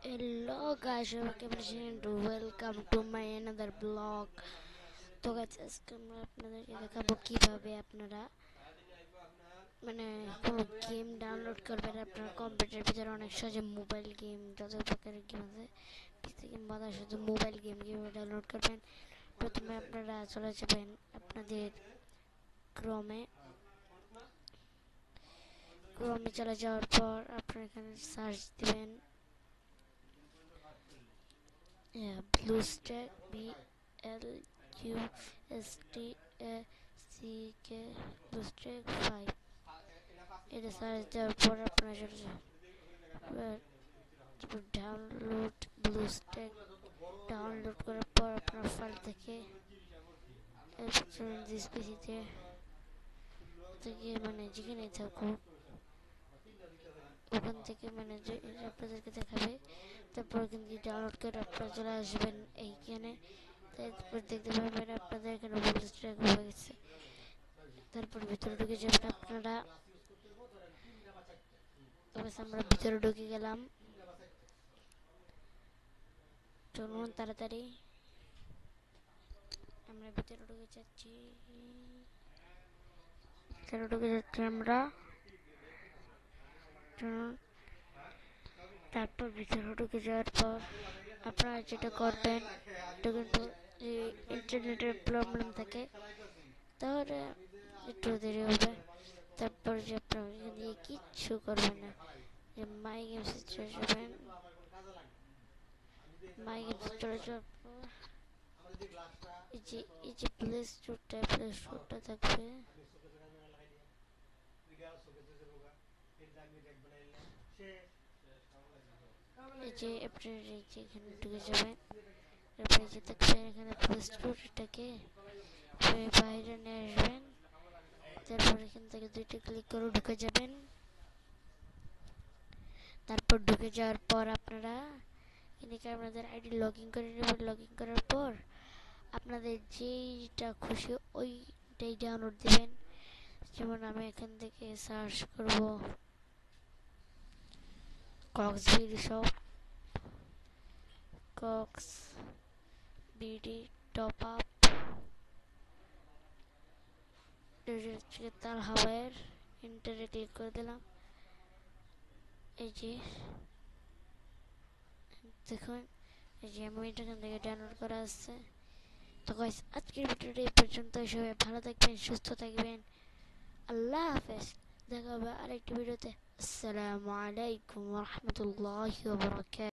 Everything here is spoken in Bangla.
Hello guys, welcome to my another blog. তো গাইস আজকে আমরা আপনাদেরকে দেখাবো কিভাবে আপনারা মানে কোনো গেম ডাউনলোড করবেন আপনার কম্পিউটারের ভিতরে। অনেক সহজে মোবাইল গেম, যত প্রকারের গেম আছে, পিসি গেম বাদে শুধু মোবাইল গেম কিভাবে ডাউনলোড করবেন। প্রথমে আপনারা চলে যাবেন আপনাদের ক্রোমে। চলে যাওয়ার পর আপনারা এখানে সার্চ দিবেন ব্লুস্ট্যাক, BLUSTACK, ব্লুস্ট্যাক 5। এটা সার্চ দেওয়ার পর আপনারা চলে যাবেন ডাউনলোড ব্লুস্ট্যাক। ডাউনলোড করার পর আপনার ফাইল থেকে পিসিতে থেকে মানে যেখানে থাকুক ওখান থেকে মানে যে আপনাদেরকে দেখাবে। তারপর এখান থেকে ডাউনলোড করে আপনারা চলে আসবেন এইখানে। তারপর দেখতে পাবেন আপনাদের এখানে ব্লুস্ট্যাক হয়ে গেছে। তারপর ভিতরে ঢুকে যাবেন আপনারা। আমরা ভিতরে ঢুকে গেলাম। চলুন তাড়াতাড়ি আমরা ভিতরে ঢুকে যাচ্ছি। আমরা তারপর ভিতরে ঢুকে যাওয়ার পর আপনারা যেটা করবেন, এটা কিন্তু ইন্টারনেটের প্রবলেম থাকে তাহলে একটু দেরি হবে। তারপর যে আপনারা এখান দিয়ে কিচ্ছু করবেন না, যে মাই গেমসে চলে যাবেন। মাই গেমসে চলে যাওয়ার পর এই যে প্লে স্টোরটা থাকবে, এই যে আপনার এই যে এখানে ঢুকে যাবেন। তারপরে যে থাকবে এখানে প্লে স্টোরটাকে বাইরে নিয়ে আসবেন। তারপর এখান থেকে দুইটা ক্লিক করে ঢুকে যাবেন। তারপর ঢুকে যাওয়ার পর আপনারা এদিকে আপনাদের আইডি লগ ইন করে নেবেন। লগ ইন করার পর আপনাদের যেইটা খুশি ওইটাই ডাউনলোড দেবেন। যেমন আমি এখান থেকে সার্চ করব কক্সবিডি শপ, কক্সবিডি টপ আপ তার হাওয়ার। ইন্টারে ক্লিক করে দিলাম। এই যে দেখুন, এই যে আমি এটা এখান থেকে ডাউনলোড করা আছে। তো গাইস আজকের ভিডিওটা এই পর্যন্ত। সবাই ভালো থাকবেন, সুস্থ থাকবেন। আল্লাহ হাফেজ। দেখা হবে আরেকটি ভিডিওতে। আসসালামু আলাইকুম ওয়া রাহমাতুল্লাহি ওয়া বারাকাতুহু।